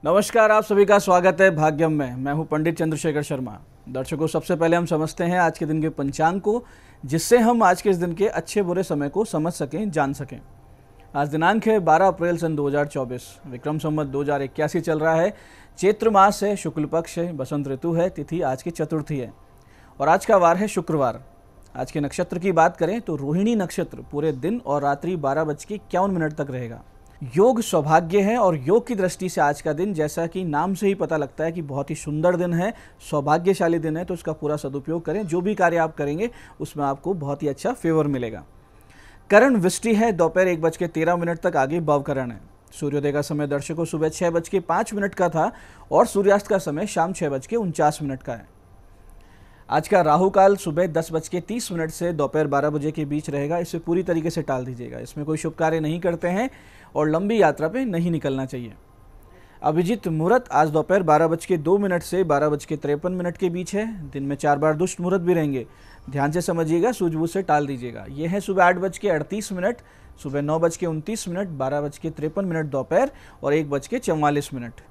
नमस्कार, आप सभी का स्वागत है भाग्यम में। मैं हूं पंडित चंद्रशेखर शर्मा। दर्शकों, सबसे पहले हम समझते हैं आज के दिन के पंचांग को, जिससे हम आज के इस दिन के अच्छे बुरे समय को समझ सकें, जान सकें। आज दिनांक है 12 अप्रैल सन 2024, विक्रम संवत 2081 चल रहा है। चैत्र मास है, शुक्ल पक्ष है, बसंत ऋतु है, तिथि आज की चतुर्थी है और आज का वार है शुक्रवार। आज के नक्षत्र की बात करें तो रोहिणी नक्षत्र पूरे दिन और रात्रि 12:51 तक रहेगा। योग सौभाग्य है और योग की दृष्टि से आज का दिन, जैसा कि नाम से ही पता लगता है कि बहुत ही सुंदर दिन है, सौभाग्यशाली दिन है, तो इसका पूरा सदुपयोग करें। जो भी कार्य आप करेंगे उसमें आपको बहुत ही अच्छा फेवर मिलेगा। करण वृष्टि है, दोपहर 1:13 तक आगे भवकरण है। सूर्योदय का समय दर्शकों सुबह 6:05 का था और सूर्यास्त का समय शाम 6:49 का है। आज का राहु काल सुबह 10:30 से दोपहर 12 बजे के बीच रहेगा। इसे पूरी तरीके से टाल दीजिएगा। इसमें कोई शुभ कार्य नहीं करते हैं और लंबी यात्रा पे नहीं निकलना चाहिए। अभिजीत मुहूर्त आज दोपहर 12:02 से 12:53 के बीच है। दिन में 4 बार दुष्ट मुहूर्त भी रहेंगे, ध्यान से समझिएगा, सूझबूझ से टाल दीजिएगा। ये है सुबह 8:38, सुबह 9:29, 12:53 दोपहर और 1:44।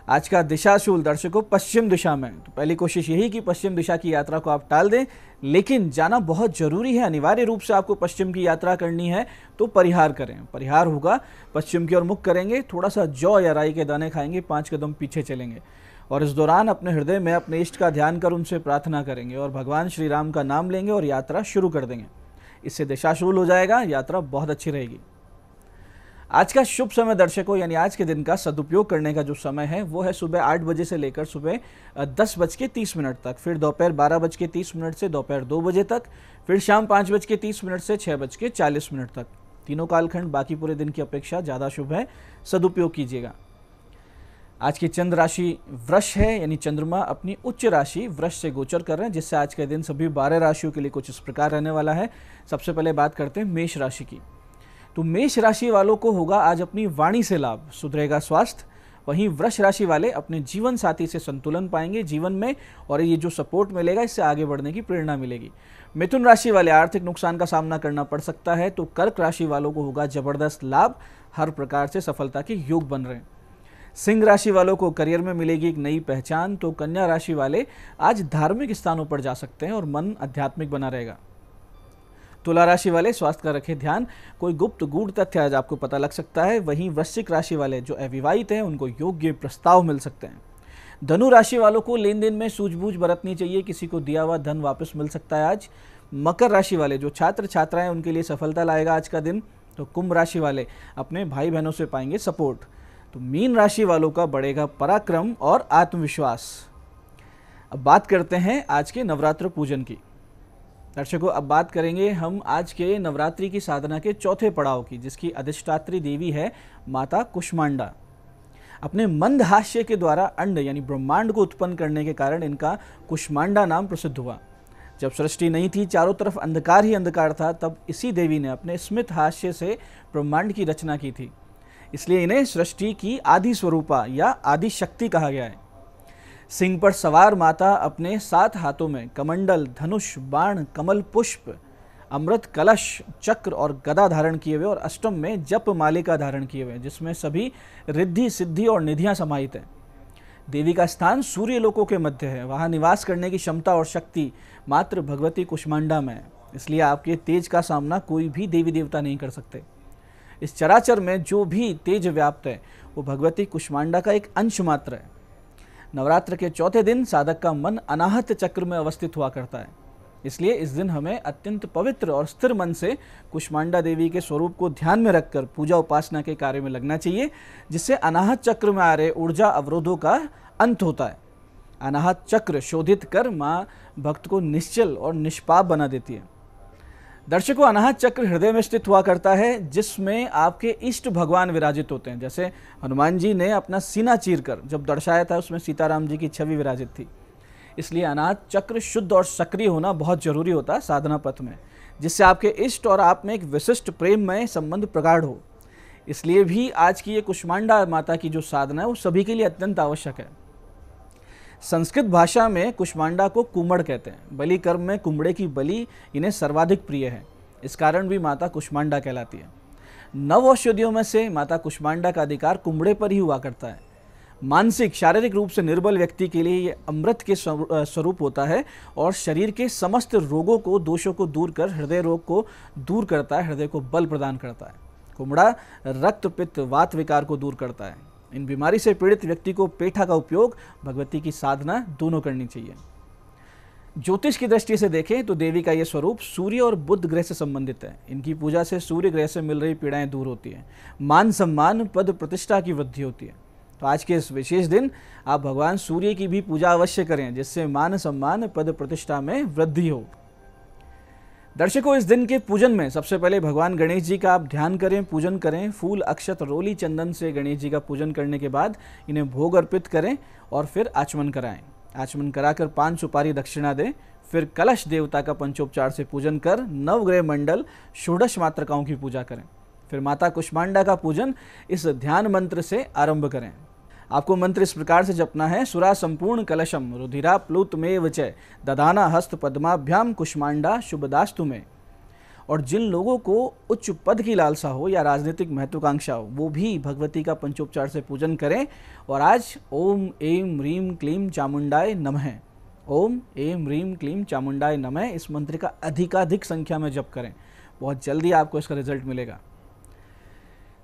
आज का दिशाशूल दर्शकों पश्चिम दिशा में। तो पहली कोशिश यही कि पश्चिम दिशा की यात्रा को आप टाल दें, लेकिन जाना बहुत जरूरी है, अनिवार्य रूप से आपको पश्चिम की यात्रा करनी है तो परिहार करें। परिहार होगा, पश्चिम की ओर मुख करेंगे, थोड़ा सा जौ या राई के दाने खाएंगे, 5 कदम पीछे चलेंगे और इस दौरान अपने हृदय में अपने इष्ट का ध्यान कर उनसे प्रार्थना करेंगे और भगवान श्री राम का नाम लेंगे और यात्रा शुरू कर देंगे। इससे दिशाशूल हो जाएगा, यात्रा बहुत अच्छी रहेगी। आज का शुभ समय दर्शकों, यानी आज के दिन का सदुपयोग करने का जो समय है वो है सुबह 8 बजे से लेकर सुबह 10:30 तक, फिर दोपहर 12:30 से दोपहर 2 बजे तक, फिर शाम 5:30 से 6:40 तक। तीनों कालखंड बाकी पूरे दिन की अपेक्षा ज़्यादा शुभ है, सदुपयोग कीजिएगा। आज की चंद्र राशि वृष है, यानी चंद्रमा अपनी उच्च राशि वृष से गोचर कर रहे हैं, जिससे आज के दिन सभी 12 राशियों के लिए कुछ इस प्रकार रहने वाला है। सबसे पहले बात करते हैं मेष राशि की। तो मेष राशि वालों को होगा आज अपनी वाणी से लाभ, सुधरेगा स्वास्थ्य। वहीं वृष राशि वाले अपने जीवन साथी से संतुलन पाएंगे जीवन में और ये जो सपोर्ट मिलेगा इससे आगे बढ़ने की प्रेरणा मिलेगी। मिथुन राशि वाले आर्थिक नुकसान का सामना करना पड़ सकता है। तो कर्क राशि वालों को होगा जबरदस्त लाभ, हर प्रकार से सफलता के योग बन रहे हैं। सिंह राशि वालों को करियर में मिलेगी एक नई पहचान। तो कन्या राशि वाले आज धार्मिक स्थानों पर जा सकते हैं और मन आध्यात्मिक बना रहेगा। तुला राशि वाले स्वास्थ्य का रखें ध्यान, कोई गुप्त गूढ़ तथ्य आज आपको पता लग सकता है। वहीं वृश्चिक राशि वाले जो अविवाहित हैं उनको योग्य प्रस्ताव मिल सकते हैं। धनु राशि वालों को लेन देन में सूझबूझ बरतनी चाहिए, किसी को दिया हुआ धन वापस मिल सकता है आज। मकर राशि वाले जो छात्र छात्राएं उनके लिए सफलता लाएगा आज का दिन। तो कुंभ राशि वाले अपने भाई बहनों से पाएंगे सपोर्ट। तो मीन राशि वालों का बढ़ेगा पराक्रम और आत्मविश्वास। अब बात करते हैं आज के नवरात्र पूजन की। दर्शकों, अब बात करेंगे हम आज के नवरात्रि की साधना के चौथे पड़ाव की, जिसकी अधिष्ठात्री देवी है माता कुष्मांडा। अपने मंद हास्य के द्वारा अंड यानी ब्रह्मांड को उत्पन्न करने के कारण इनका कुष्मांडा नाम प्रसिद्ध हुआ। जब सृष्टि नहीं थी, चारों तरफ अंधकार ही अंधकार था, तब इसी देवी ने अपने स्मित हास्य से ब्रह्मांड की रचना की थी। इसलिए इन्हें सृष्टि की आदि स्वरूपा या आदि शक्ति कहा गया है। सिंह पर सवार माता अपने 7 हाथों में कमंडल, धनुष, बाण, कमल पुष्प, अमृत कलश, चक्र और गदा धारण किए हुए और अष्टम में जप मालिका धारण किए हुए, जिसमें सभी रिद्धि, सिद्धि और निधियां समाहित हैं। देवी का स्थान सूर्य लोकों के मध्य है। वहां निवास करने की क्षमता और शक्ति मात्र भगवती कुष्मांडा में है। इसलिए आपके तेज का सामना कोई भी देवी देवता नहीं कर सकते। इस चराचर में जो भी तेज व्याप्त है वो भगवती कुष्मांडा का एक अंश मात्र है। नवरात्र के चौथे दिन साधक का मन अनाहत चक्र में अवस्थित हुआ करता है। इसलिए इस दिन हमें अत्यंत पवित्र और स्थिर मन से कुष्मांडा देवी के स्वरूप को ध्यान में रखकर पूजा उपासना के कार्य में लगना चाहिए, जिससे अनाहत चक्र में आ रहे ऊर्जा अवरोधों का अंत होता है। अनाहत चक्र शोधित कर माँ भक्त को निश्चल और निष्पाप बना देती है। दर्शकों, अनाहत चक्र हृदय में स्थित हुआ करता है, जिसमें आपके इष्ट भगवान विराजित होते हैं। जैसे हनुमान जी ने अपना सीना चीरकर जब दर्शाया था, उसमें सीताराम जी की छवि विराजित थी। इसलिए अनाहत चक्र शुद्ध और सक्रिय होना बहुत जरूरी होता है साधना पथ में, जिससे आपके इष्ट और आप में एक विशिष्ट प्रेममय संबंध प्रगाढ़ हो। इसलिए भी आज की ये कुष्मांडा माता की जो साधना है वो सभी के लिए अत्यंत आवश्यक है। संस्कृत भाषा में कुष्मांडा को कुमड़ कहते हैं। बलि कर्म में कुमड़े की बलि इन्हें सर्वाधिक प्रिय है। इस कारण भी माता कुष्मांडा कहलाती है। 9 औषधियों में से माता कुष्मांडा का अधिकार कुमड़े पर ही हुआ करता है। मानसिक शारीरिक रूप से निर्बल व्यक्ति के लिए ये अमृत के स्वरूप होता है और शरीर के समस्त रोगों को, दोषों को दूर कर हृदय रोग को दूर करता है, हृदय को बल प्रदान करता है। कुमड़ा रक्त पित्त वात विकार को दूर करता है। इन बीमारी से पीड़ित व्यक्ति को पेठा का उपयोग, भगवती की साधना दोनों करनी चाहिए। ज्योतिष की दृष्टि से देखें तो देवी का यह स्वरूप सूर्य और बुध ग्रह से संबंधित है। इनकी पूजा से सूर्य ग्रह से मिल रही पीड़ाएं दूर होती हैं, मान सम्मान पद प्रतिष्ठा की वृद्धि होती है। तो आज के इस विशेष दिन आप भगवान सूर्य की भी पूजा अवश्य करें, जिससे मान सम्मान पद प्रतिष्ठा में वृद्धि हो। दर्शकों, इस दिन के पूजन में सबसे पहले भगवान गणेश जी का आप ध्यान करें, पूजन करें। फूल अक्षत रोली चंदन से गणेश जी का पूजन करने के बाद इन्हें भोग अर्पित करें और फिर आचमन कराएं। आचमन कराकर 5 सुपारी दक्षिणा दें। फिर कलश देवता का पंचोपचार से पूजन कर नवग्रह मंडल षोडश मातृकाओं की पूजा करें। फिर माता कुष्मांडा का पूजन इस ध्यान मंत्र से आरंभ करें। आपको मंत्र इस प्रकार से जपना है। सुरा संपूर्ण कलशम रुधिरा प्लुत में वचय दधाना हस्त पद्माभ्याम कुष्मांडा शुभदास्तु में। और जिन लोगों को उच्च पद की लालसा हो या राजनीतिक महत्वाकांक्षा हो, वो भी भगवती का पंचोपचार से पूजन करें। और आज ओम एम ह्रीम क्लीम चामुंडाय नमः, ओम एम ह्रीम क्लीम चामुंडाय नमः, इस मंत्र का अधिकाधिक संख्या में जप करें। बहुत जल्दी आपको इसका रिजल्ट मिलेगा।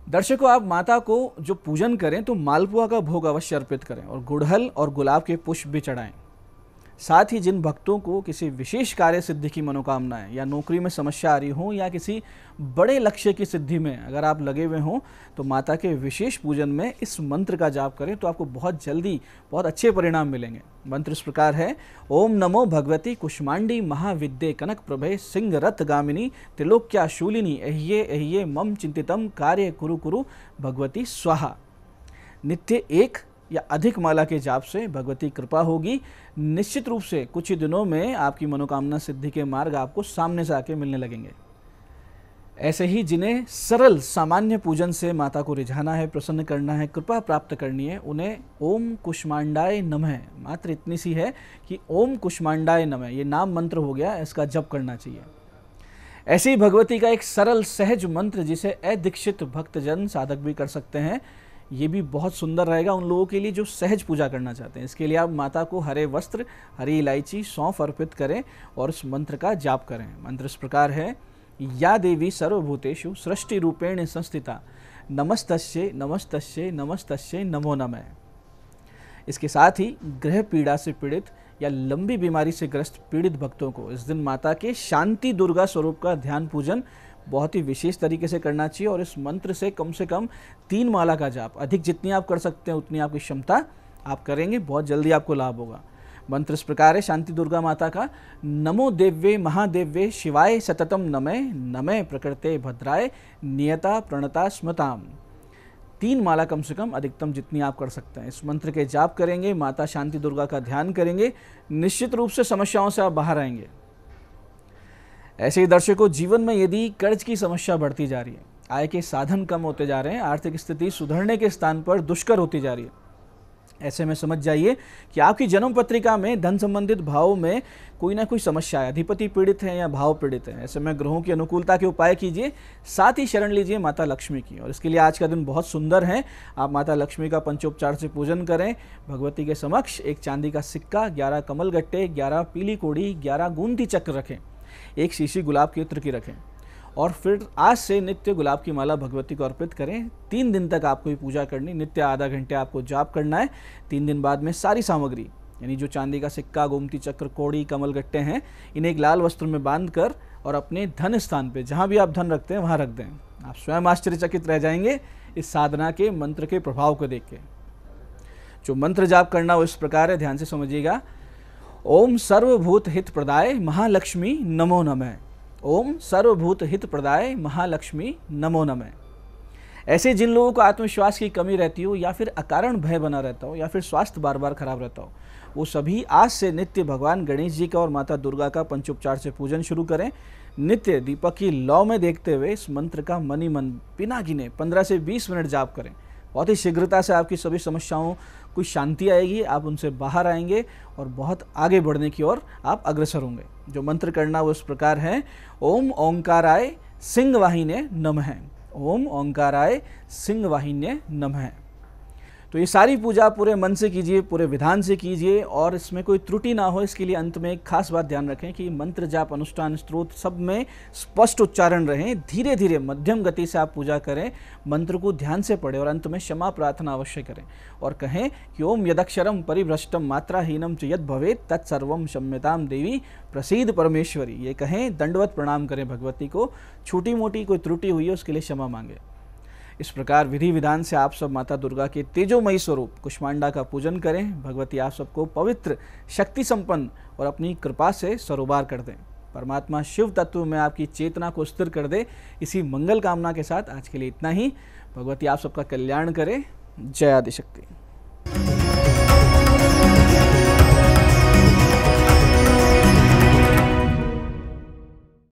दर्शकों, आप माता को जो पूजन करें तो मालपुआ का भोग अवश्य अर्पित करें और गुड़हल और गुलाब के पुष्प भी चढ़ाएं। साथ ही जिन भक्तों को किसी विशेष कार्य सिद्धि की मनोकामना है या नौकरी में समस्या आ रही हो या किसी बड़े लक्ष्य की सिद्धि में अगर आप लगे हुए हों, तो माता के विशेष पूजन में इस मंत्र का जाप करें तो आपको बहुत जल्दी बहुत अच्छे परिणाम मिलेंगे। मंत्र इस प्रकार है। ओम नमो भगवती कुष्मांडी महाविद्ये कनक प्रभे सिंह रथ गामिनी त्रिलोक्या शूलिनी एह्ये एह्ये मम चिंतितम कार्य कुरु कुरु भगवती स्वाहा। नित्य 1 या अधिक माला के जाप से भगवती कृपा होगी। निश्चित रूप से कुछ ही दिनों में आपकी मनोकामना सिद्धि के मार्ग आपको सामने से आके मिलने लगेंगे। ऐसे ही जिन्हें सरल सामान्य पूजन से माता को रिझाना है, प्रसन्न करना है, कृपा प्राप्त करनी है, उन्हें ओम कुष्मांडाय नमः, मात्र इतनी सी है कि ओम कुष्मांडाय नमः ये नाम मंत्र हो गया, इसका जप करना चाहिए। ऐसे ही भगवती का एक सरल सहज मंत्र जिसे अदीक्षित भक्तजन साधक भी कर सकते हैं, ये भी बहुत सुंदर रहेगा उन लोगों के लिए जो सहज पूजा करना चाहते हैं। इसके लिए आप माता को हरे वस्त्र, हरी इलायची, सौंफ अर्पित करें और इस मंत्र का जाप करें। मंत्र इस प्रकार है। या देवी सर्वभूतेषु सृष्टि रूपेण संस्थिता नमस्तस्यै नमस्तस्यै नमस्तस्यै नमो नमः। इसके साथ ही ग्रह पीड़ा से पीड़ित या लंबी बीमारी से ग्रस्त पीड़ित भक्तों को इस दिन माता के शांति दुर्गा स्वरूप का ध्यान पूजन बहुत ही विशेष तरीके से करना चाहिए और इस मंत्र से कम 3 माला का जाप, अधिक जितनी आप कर सकते हैं उतनी आपकी क्षमता आप करेंगे, बहुत जल्दी आपको लाभ होगा। मंत्र इस प्रकार है शांति दुर्गा माता का। नमो देव्ये महादेव्ये शिवाय सततम नमः, नमः प्रकृते भद्राय नियता प्रणता स्मताम। 3 माला कम से कम, अधिकतम जितनी आप कर सकते हैं। इस मंत्र के जाप करेंगे, माता शांति दुर्गा का ध्यान करेंगे, निश्चित रूप से समस्याओं से आप बाहर आएंगे। ऐसे ही दर्शकों, जीवन में यदि कर्ज की समस्या बढ़ती जा रही है, आय के साधन कम होते जा रहे हैं, आर्थिक स्थिति सुधरने के स्थान पर दुष्कर होती जा रही है, ऐसे में समझ जाइए कि आपकी जन्म पत्रिका में धन संबंधित भावों में कोई ना कोई समस्या है, अधिपति पीड़ित है या भाव पीड़ित है। ऐसे में ग्रहों की अनुकूलता के उपाय कीजिए, साथ ही शरण लीजिए माता लक्ष्मी की। और इसके लिए आज का दिन बहुत सुंदर है। आप माता लक्ष्मी का पंचोपचार से पूजन करें। भगवती के समक्ष एक चांदी का सिक्का, 11 कमल गट्टे, 11 पीली कोड़ी, 11 गूंथी चक्र रखें, एक शीशी गुलाब के इत्र की रखें और फिर आज से नित्य गुलाब की माला भगवती को अर्पित करें। 3 दिन तक आपको ये पूजा करनी, नित्य आधा घंटे आपको जाप करना है। 3 दिन बाद में सारी सामग्री यानी जो चांदी का सिक्का, गोमती चक्र, कोड़ी, कमल गट्टे हैं, इन्हें एक लाल वस्त्र में बांध कर और अपने धन स्थान पे जहाँ भी आप धन रखते हैं वहाँ रख दें। आप स्वयं आश्चर्यचकित रह जाएंगे इस साधना के मंत्र के प्रभाव को देख के। जो मंत्र जाप करना वो इस प्रकार है, ध्यान से समझिएगा। ओम सर्वभूत हित प्रदाय महालक्ष्मी नमो नमः, ओम सर्वभूत हित प्रदाय महालक्ष्मी नमो नमः। ऐसे जिन लोगों को आत्मविश्वास की कमी रहती हो या फिर अकारण भय बना रहता हो या फिर स्वास्थ्य बार बार खराब रहता हो, वो सभी आज से नित्य भगवान गणेश जी का और माता दुर्गा का पंचोपचार से पूजन शुरू करें। नित्य दीपक की लौ में देखते हुए इस मंत्र का मन ही मन बिना गिने 15 से 20 मिनट जाप करें। बहुत ही शीघ्रता से आपकी सभी समस्याओं को शांति आएगी, आप उनसे बाहर आएंगे और बहुत आगे बढ़ने की ओर आप अग्रसर होंगे। जो मंत्र करना वो इस प्रकार है। ओम ओंकाराय सिंह वाहिन्ये नमः, ओम ओंकाराय सिंह वाहिन्ये नमः। तो ये सारी पूजा पूरे मन से कीजिए, पूरे विधान से कीजिए और इसमें कोई त्रुटि ना हो, इसके लिए अंत में एक खास बात ध्यान रखें कि मंत्र जाप अनुष्ठान स्त्रोत सब में स्पष्ट उच्चारण रहे। धीरे धीरे मध्यम गति से आप पूजा करें, मंत्र को ध्यान से पढ़ें और अंत में क्षमा प्रार्थना अवश्य करें और कहें कि ओम यदक्षरम परिभ्रष्टम मात्राहीनम च यद भवेत् तत्सर्वम क्षम्यताम देवी प्रसीद परमेश्वरी। ये कहें, दंडवत प्रणाम करें भगवती को, छोटी मोटी कोई त्रुटि हुई है उसके लिए क्षमा मांगे। इस प्रकार विधि विधान से आप सब माता दुर्गा के तेजोमयी स्वरूप कुष्मांडा का पूजन करें। भगवती आप सबको पवित्र, शक्ति संपन्न और अपनी कृपा से सरोबार कर दें। परमात्मा शिव तत्व में आपकी चेतना को स्थिर कर दे। इसी मंगल कामना के साथ आज के लिए इतना ही। भगवती आप सबका कल्याण करे। जय आदिशक्ति।